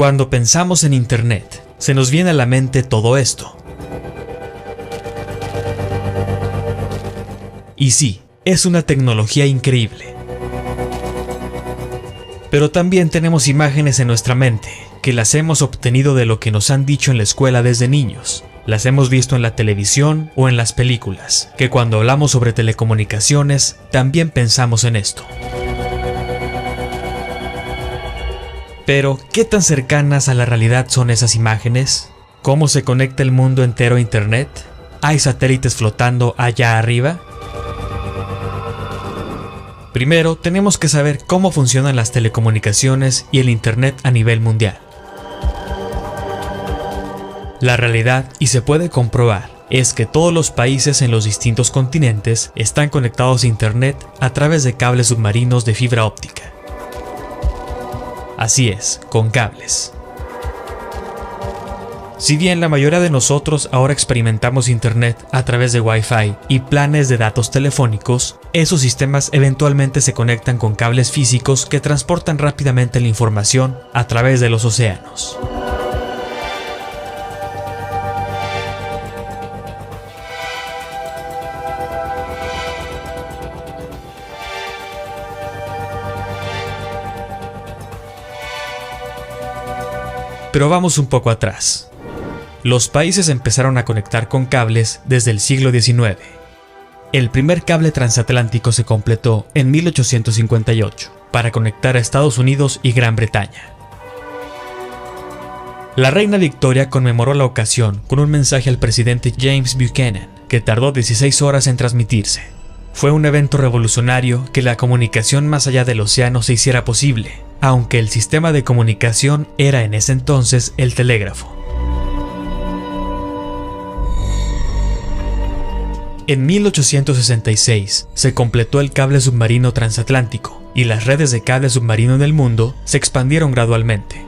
Cuando pensamos en Internet, se nos viene a la mente todo esto. Y sí, es una tecnología increíble. Pero también tenemos imágenes en nuestra mente, que las hemos obtenido de lo que nos han dicho en la escuela desde niños. Las hemos visto en la televisión o en las películas, que cuando hablamos sobre telecomunicaciones, también pensamos en esto. Pero, ¿qué tan cercanas a la realidad son esas imágenes? ¿Cómo se conecta el mundo entero a Internet? ¿Hay satélites flotando allá arriba? Primero, tenemos que saber cómo funcionan las telecomunicaciones y el Internet a nivel mundial. La realidad, y se puede comprobar, es que todos los países en los distintos continentes están conectados a Internet a través de cables submarinos de fibra óptica. Así es, con cables. Si bien la mayoría de nosotros ahora experimentamos Internet a través de Wi-Fi y planes de datos telefónicos, esos sistemas eventualmente se conectan con cables físicos que transportan rápidamente la información a través de los océanos. Pero vamos un poco atrás. Los países empezaron a conectar con cables desde el siglo XIX. El primer cable transatlántico se completó en 1858 para conectar a Estados Unidos y Gran Bretaña. La reina Victoria conmemoró la ocasión con un mensaje al presidente James Buchanan, que tardó 16 horas en transmitirse. Fue un evento revolucionario que la comunicación más allá del océano se hiciera posible, aunque el sistema de comunicación era en ese entonces el telégrafo. En 1866 se completó el cable submarino transatlántico y las redes de cable submarino en el mundo se expandieron gradualmente.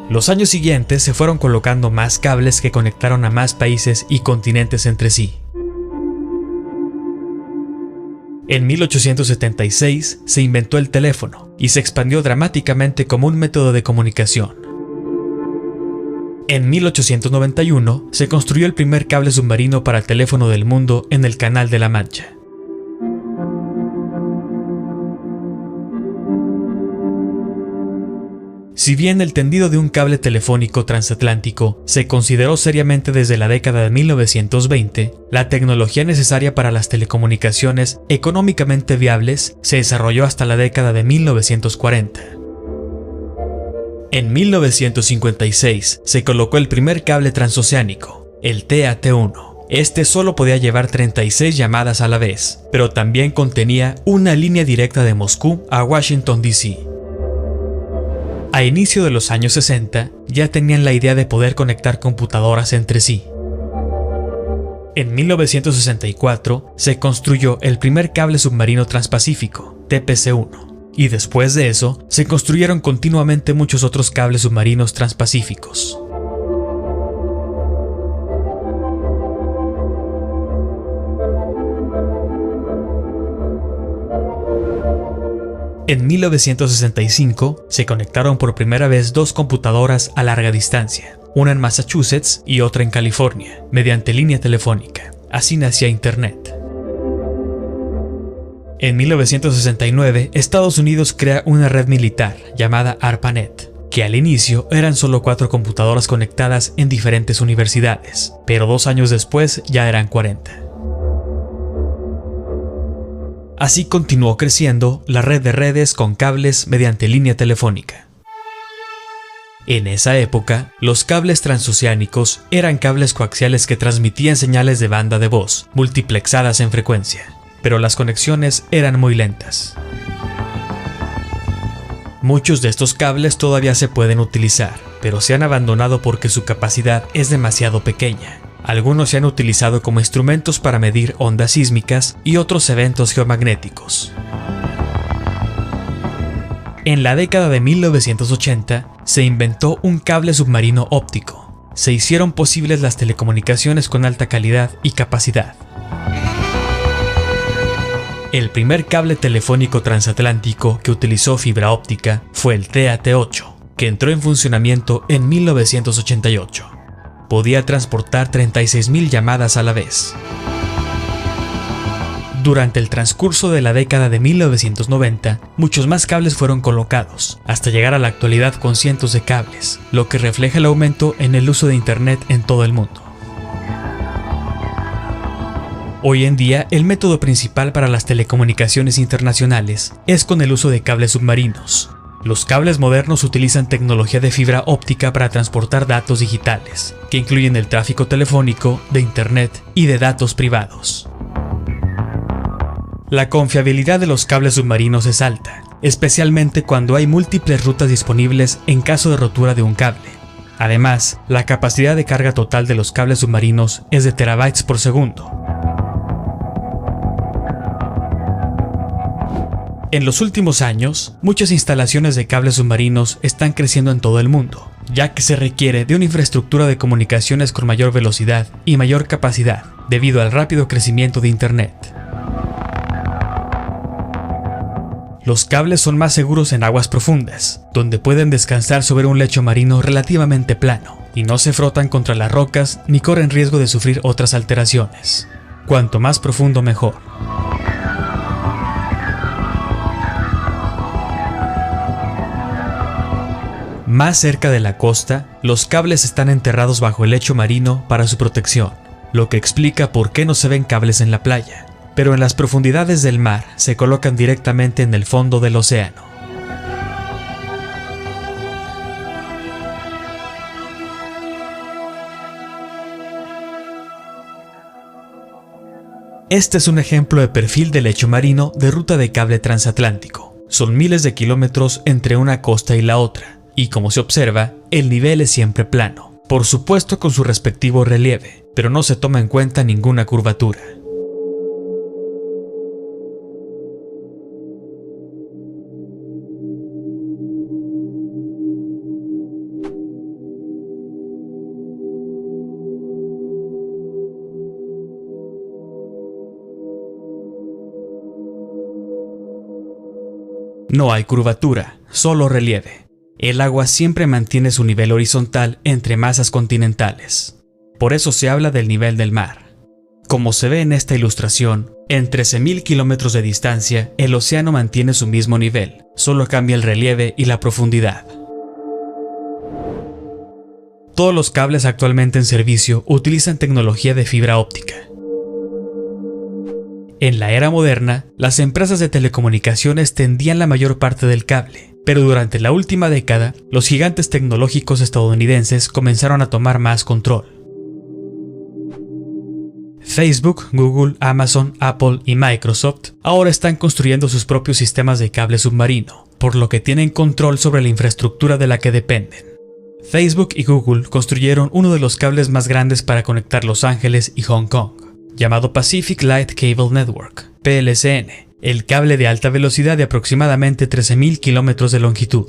Los años siguientes se fueron colocando más cables que conectaron a más países y continentes entre sí. En 1876 se inventó el teléfono y se expandió dramáticamente como un método de comunicación. En 1891 se construyó el primer cable submarino para el teléfono del mundo en el Canal de la Mancha. Si bien el tendido de un cable telefónico transatlántico se consideró seriamente desde la década de 1920, la tecnología necesaria para las telecomunicaciones económicamente viables se desarrolló hasta la década de 1940. En 1956 se colocó el primer cable transoceánico, el TAT-1. Este solo podía llevar 36 llamadas a la vez, pero también contenía una línea directa de Moscú a Washington, D.C. A inicio de los años 60, ya tenían la idea de poder conectar computadoras entre sí. En 1964, se construyó el primer cable submarino transpacífico, TPC-1, y después de eso, se construyeron continuamente muchos otros cables submarinos transpacíficos. En 1965 se conectaron por primera vez dos computadoras a larga distancia, una en Massachusetts y otra en California, mediante línea telefónica. Así nacía Internet. En 1969, Estados Unidos crea una red militar llamada ARPANET, que al inicio eran solo 4 computadoras conectadas en diferentes universidades, pero 2 años después ya eran 40. Así continuó creciendo la red de redes con cables mediante línea telefónica. En esa época, los cables transoceánicos eran cables coaxiales que transmitían señales de banda de voz, multiplexadas en frecuencia, pero las conexiones eran muy lentas. Muchos de estos cables todavía se pueden utilizar, pero se han abandonado porque su capacidad es demasiado pequeña. Algunos se han utilizado como instrumentos para medir ondas sísmicas y otros eventos geomagnéticos. En la década de 1980 se inventó un cable submarino óptico. Se hicieron posibles las telecomunicaciones con alta calidad y capacidad. El primer cable telefónico transatlántico que utilizó fibra óptica fue el TAT-8. que entró en funcionamiento en 1988. Podía transportar 36.000 llamadas a la vez. Durante el transcurso de la década de 1990, muchos más cables fueron colocados, hasta llegar a la actualidad con cientos de cables, lo que refleja el aumento en el uso de Internet en todo el mundo. Hoy en día, el método principal para las telecomunicaciones internacionales es con el uso de cables submarinos. Los cables modernos utilizan tecnología de fibra óptica para transportar datos digitales, que incluyen el tráfico telefónico, de Internet y de datos privados. La confiabilidad de los cables submarinos es alta, especialmente cuando hay múltiples rutas disponibles en caso de rotura de un cable. Además, la capacidad de carga total de los cables submarinos es de terabytes por segundo. En los últimos años, muchas instalaciones de cables submarinos están creciendo en todo el mundo, ya que se requiere de una infraestructura de comunicaciones con mayor velocidad y mayor capacidad, debido al rápido crecimiento de Internet. Los cables son más seguros en aguas profundas, donde pueden descansar sobre un lecho marino relativamente plano, y no se frotan contra las rocas ni corren riesgo de sufrir otras alteraciones. Cuanto más profundo, mejor. Más cerca de la costa, los cables están enterrados bajo el lecho marino para su protección, lo que explica por qué no se ven cables en la playa. Pero en las profundidades del mar se colocan directamente en el fondo del océano. Este es un ejemplo de perfil de lecho marino de ruta de cable transatlántico. Son miles de kilómetros entre una costa y la otra, y como se observa, el nivel es siempre plano, por supuesto con su respectivo relieve, pero no se toma en cuenta ninguna curvatura. No hay curvatura, solo relieve. El agua siempre mantiene su nivel horizontal entre masas continentales. Por eso se habla del nivel del mar. Como se ve en esta ilustración, en 13.000 kilómetros de distancia, el océano mantiene su mismo nivel, solo cambia el relieve y la profundidad. Todos los cables actualmente en servicio utilizan tecnología de fibra óptica. En la era moderna, las empresas de telecomunicaciones tendían la mayor parte del cable, pero durante la última década, los gigantes tecnológicos estadounidenses comenzaron a tomar más control. Facebook, Google, Amazon, Apple y Microsoft ahora están construyendo sus propios sistemas de cable submarino, por lo que tienen control sobre la infraestructura de la que dependen. Facebook y Google construyeron uno de los cables más grandes para conectar Los Ángeles y Hong Kong, llamado Pacific Light Cable Network, PLCN, el cable de alta velocidad de aproximadamente 13.000 kilómetros de longitud.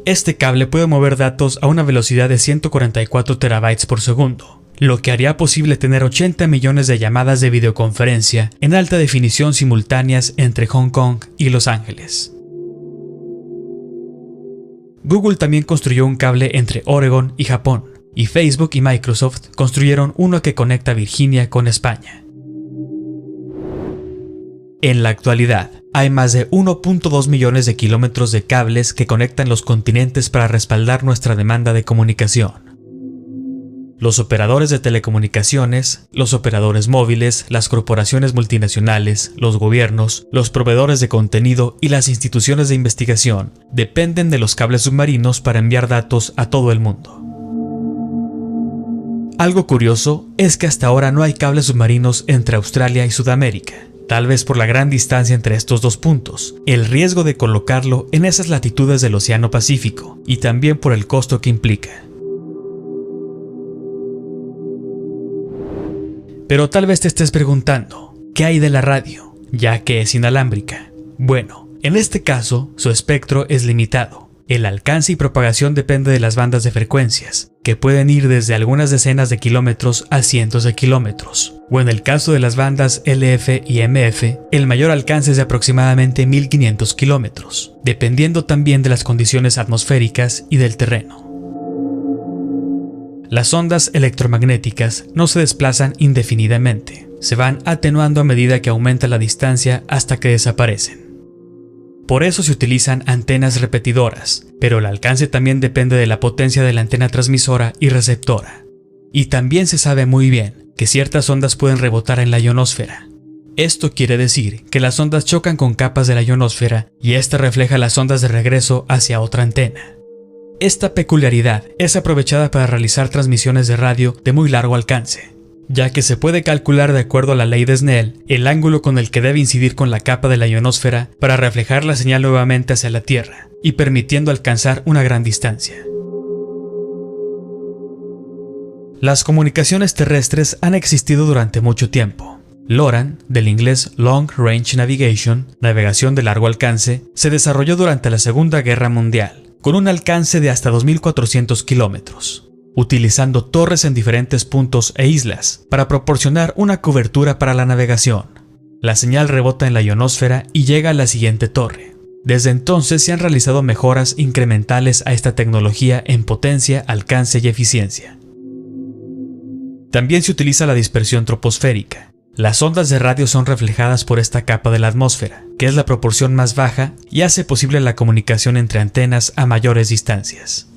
Este cable puede mover datos a una velocidad de 144 terabytes por segundo, lo que haría posible tener 80 millones de llamadas de videoconferencia en alta definición simultáneas entre Hong Kong y Los Ángeles. Google también construyó un cable entre Oregón y Japón, y Facebook y Microsoft construyeron uno que conecta Virginia con España. En la actualidad, hay más de 1.2 millones de kilómetros de cables que conectan los continentes para respaldar nuestra demanda de comunicación. Los operadores de telecomunicaciones, los operadores móviles, las corporaciones multinacionales, los gobiernos, los proveedores de contenido y las instituciones de investigación dependen de los cables submarinos para enviar datos a todo el mundo. Algo curioso es que hasta ahora no hay cables submarinos entre Australia y Sudamérica, tal vez por la gran distancia entre estos dos puntos, el riesgo de colocarlo en esas latitudes del Océano Pacífico y también por el costo que implica. Pero tal vez te estés preguntando, ¿qué hay de la radio, ya que es inalámbrica? Bueno, en este caso, su espectro es limitado. El alcance y propagación depende de las bandas de frecuencias, que que pueden ir desde algunas decenas de kilómetros a cientos de kilómetros, o en el caso de las bandas LF y MF, el mayor alcance es de aproximadamente 1500 kilómetros, dependiendo también de las condiciones atmosféricas y del terreno. Las ondas electromagnéticas no se desplazan indefinidamente, se van atenuando a medida que aumenta la distancia hasta que desaparecen. Por eso se utilizan antenas repetidoras, pero el alcance también depende de la potencia de la antena transmisora y receptora. Y también se sabe muy bien que ciertas ondas pueden rebotar en la ionosfera. Esto quiere decir que las ondas chocan con capas de la ionosfera y ésta refleja las ondas de regreso hacia otra antena. Esta peculiaridad es aprovechada para realizar transmisiones de radio de muy largo alcance, ya que se puede calcular de acuerdo a la ley de Snell el ángulo con el que debe incidir con la capa de la ionosfera para reflejar la señal nuevamente hacia la Tierra y permitiendo alcanzar una gran distancia. Las comunicaciones terrestres han existido durante mucho tiempo. LORAN, del inglés Long Range Navigation, navegación de largo alcance, se desarrolló durante la Segunda Guerra Mundial, con un alcance de hasta 2.400 kilómetros, utilizando torres en diferentes puntos e islas para proporcionar una cobertura para la navegación. La señal rebota en la ionosfera y llega a la siguiente torre. Desde entonces se han realizado mejoras incrementales a esta tecnología en potencia, alcance y eficiencia. También se utiliza la dispersión troposférica. Las ondas de radio son reflejadas por esta capa de la atmósfera, que es la proporción más baja y hace posible la comunicación entre antenas a mayores distancias.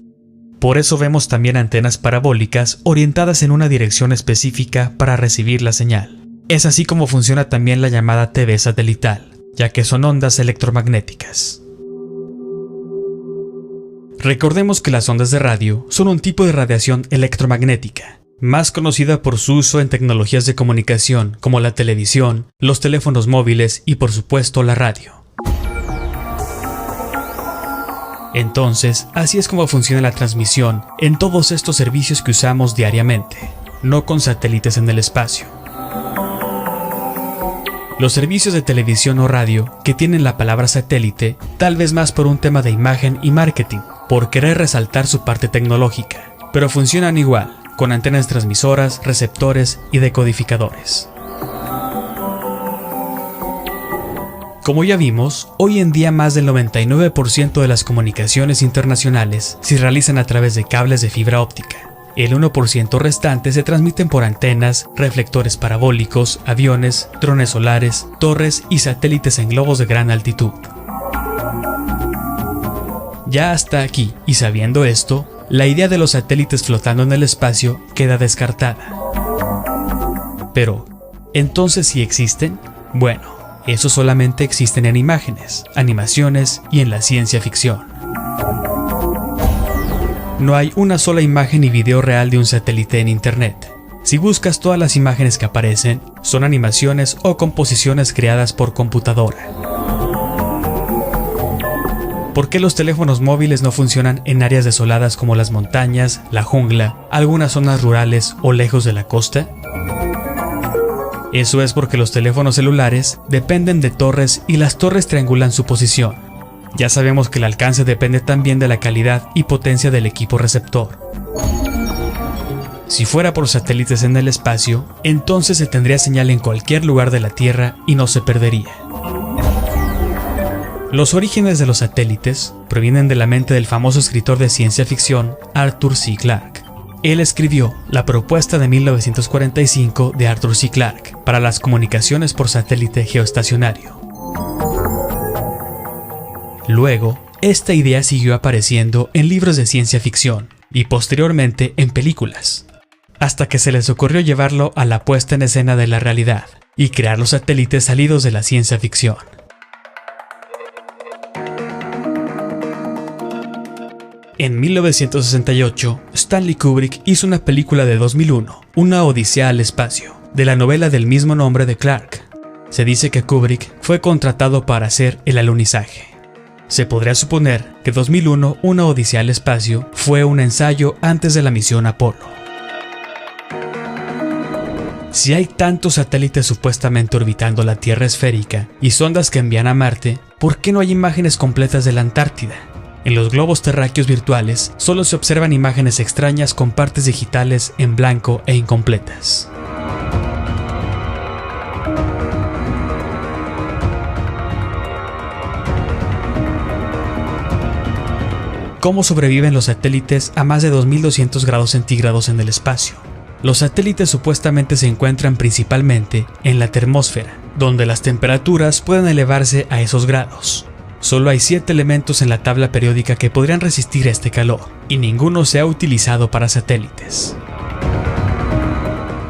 Por eso vemos también antenas parabólicas orientadas en una dirección específica para recibir la señal. Es así como funciona también la llamada TV satelital, ya que son ondas electromagnéticas. Recordemos que las ondas de radio son un tipo de radiación electromagnética, más conocida por su uso en tecnologías de comunicación como la televisión, los teléfonos móviles y por supuesto la radio. Entonces, así es como funciona la transmisión en todos estos servicios que usamos diariamente, no con satélites en el espacio. Los servicios de televisión o radio que tienen la palabra satélite, tal vez más por un tema de imagen y marketing, por querer resaltar su parte tecnológica, pero funcionan igual, con antenas transmisoras, receptores y decodificadores. Como ya vimos, hoy en día más del 99% de las comunicaciones internacionales se realizan a través de cables de fibra óptica. El 1% restante se transmiten por antenas, reflectores parabólicos, aviones, drones solares, torres y satélites en globos de gran altitud. Ya hasta aquí, y sabiendo esto, la idea de los satélites flotando en el espacio queda descartada. Pero, ¿entonces sí existen? Bueno, esos solamente existen en imágenes, animaciones y en la ciencia ficción. No hay una sola imagen y video real de un satélite en Internet. Si buscas, todas las imágenes que aparecen son animaciones o composiciones creadas por computadora. ¿Por qué los teléfonos móviles no funcionan en áreas desoladas como las montañas, la jungla, algunas zonas rurales o lejos de la costa? Eso es porque los teléfonos celulares dependen de torres y las torres triangulan su posición. Ya sabemos que el alcance depende también de la calidad y potencia del equipo receptor. Si fuera por satélites en el espacio, entonces se tendría señal en cualquier lugar de la Tierra y no se perdería. Los orígenes de los satélites provienen de la mente del famoso escritor de ciencia ficción Arthur C. Clarke. Él escribió la propuesta de 1945 de Arthur C. Clarke para las comunicaciones por satélite geoestacionario. Luego, esta idea siguió apareciendo en libros de ciencia ficción y posteriormente en películas, hasta que se les ocurrió llevarlo a la puesta en escena de la realidad y crear los satélites salidos de la ciencia ficción. En 1968, Stanley Kubrick hizo una película de 2001, Una Odisea al Espacio, de la novela del mismo nombre de Clarke. Se dice que Kubrick fue contratado para hacer el alunizaje. Se podría suponer que 2001, Una Odisea al Espacio, fue un ensayo antes de la misión Apolo. Si hay tantos satélites supuestamente orbitando la Tierra esférica y sondas que envían a Marte, ¿por qué no hay imágenes completas de la Antártida? En los globos terráqueos virtuales solo se observan imágenes extrañas con partes digitales en blanco e incompletas. ¿Cómo sobreviven los satélites a más de 2200 grados centígrados en el espacio? Los satélites supuestamente se encuentran principalmente en la termósfera, donde las temperaturas pueden elevarse a esos grados. Solo hay 7 elementos en la tabla periódica que podrían resistir este calor, y ninguno se ha utilizado para satélites.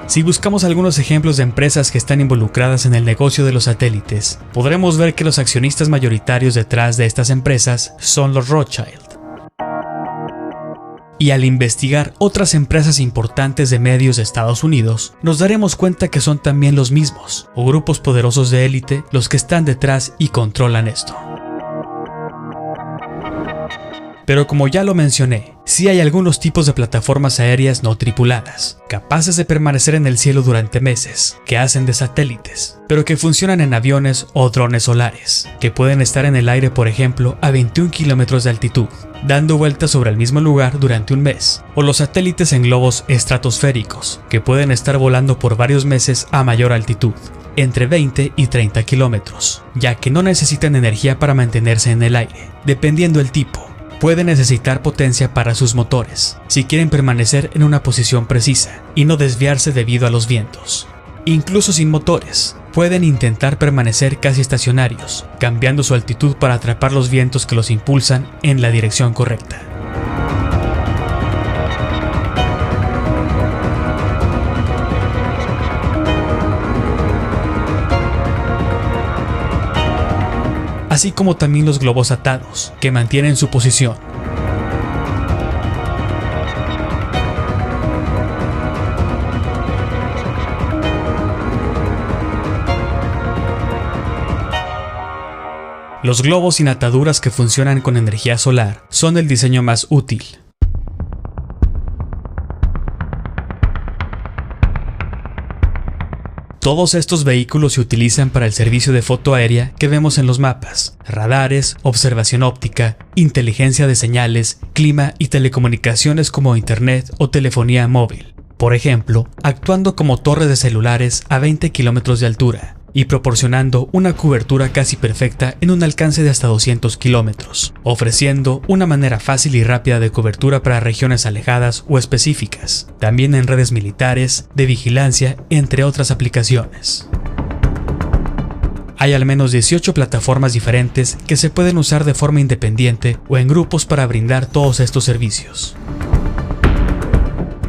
Si buscamos algunos ejemplos de empresas que están involucradas en el negocio de los satélites, podremos ver que los accionistas mayoritarios detrás de estas empresas son los Rothschild. Y al investigar otras empresas importantes de medios de Estados Unidos, nos daremos cuenta que son también los mismos, o grupos poderosos de élite, los que están detrás y controlan esto. Pero como ya lo mencioné, sí hay algunos tipos de plataformas aéreas no tripuladas, capaces de permanecer en el cielo durante meses, que hacen de satélites, pero que funcionan en aviones o drones solares, que pueden estar en el aire, por ejemplo, a 21 kilómetros de altitud, dando vueltas sobre el mismo lugar durante un mes, o los satélites en globos estratosféricos, que pueden estar volando por varios meses a mayor altitud, entre 20 y 30 kilómetros, ya que no necesitan energía para mantenerse en el aire, dependiendo el tipo. Pueden necesitar potencia para sus motores, si quieren permanecer en una posición precisa y no desviarse debido a los vientos. Incluso sin motores, pueden intentar permanecer casi estacionarios, cambiando su altitud para atrapar los vientos que los impulsan en la dirección correcta. Así como también los globos atados, que mantienen su posición. Los globos sin ataduras que funcionan con energía solar son el diseño más útil. Todos estos vehículos se utilizan para el servicio de foto aérea que vemos en los mapas, radares, observación óptica, inteligencia de señales, clima y telecomunicaciones como internet o telefonía móvil. Por ejemplo, actuando como torres de celulares a 20 kilómetros de altura y proporcionando una cobertura casi perfecta en un alcance de hasta 200 kilómetros, ofreciendo una manera fácil y rápida de cobertura para regiones alejadas o específicas, también en redes militares, de vigilancia, entre otras aplicaciones. Hay al menos 18 plataformas diferentes que se pueden usar de forma independiente o en grupos para brindar todos estos servicios.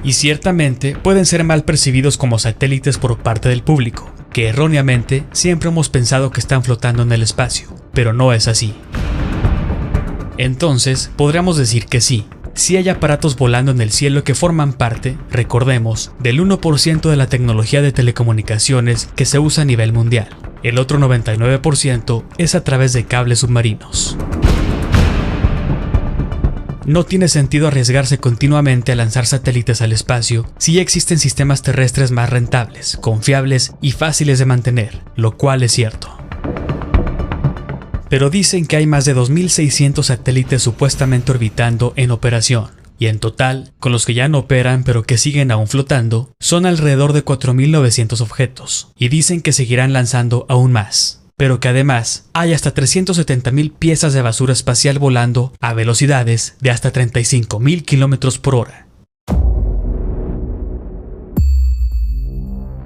Y ciertamente pueden ser mal percibidos como satélites por parte del público, que erróneamente siempre hemos pensado que están flotando en el espacio, pero no es así. Entonces, podríamos decir que sí hay aparatos volando en el cielo que forman parte, recordemos, del 1% de la tecnología de telecomunicaciones que se usa a nivel mundial. El otro 99% es a través de cables submarinos. No tiene sentido arriesgarse continuamente a lanzar satélites al espacio si ya existen sistemas terrestres más rentables, confiables y fáciles de mantener, lo cual es cierto. Pero dicen que hay más de 2.600 satélites supuestamente orbitando en operación, y en total, con los que ya no operan pero que siguen aún flotando, son alrededor de 4.900 objetos, y dicen que seguirán lanzando aún más. Pero que además hay hasta 370.000 piezas de basura espacial volando a velocidades de hasta 35.000 kilómetros por hora.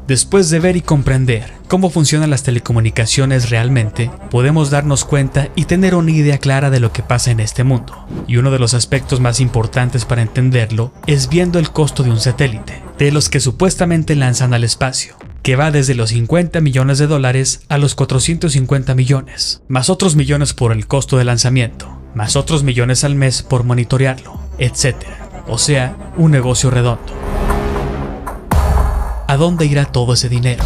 Después de ver y comprender cómo funcionan las telecomunicaciones realmente, podemos darnos cuenta y tener una idea clara de lo que pasa en este mundo. Y uno de los aspectos más importantes para entenderlo es viendo el costo de un satélite, de los que supuestamente lanzan al espacio, que va desde los $50 millones a los 450 millones, más otros millones por el costo de lanzamiento, más otros millones al mes por monitorearlo, etc. O sea, un negocio redondo. ¿A dónde irá todo ese dinero?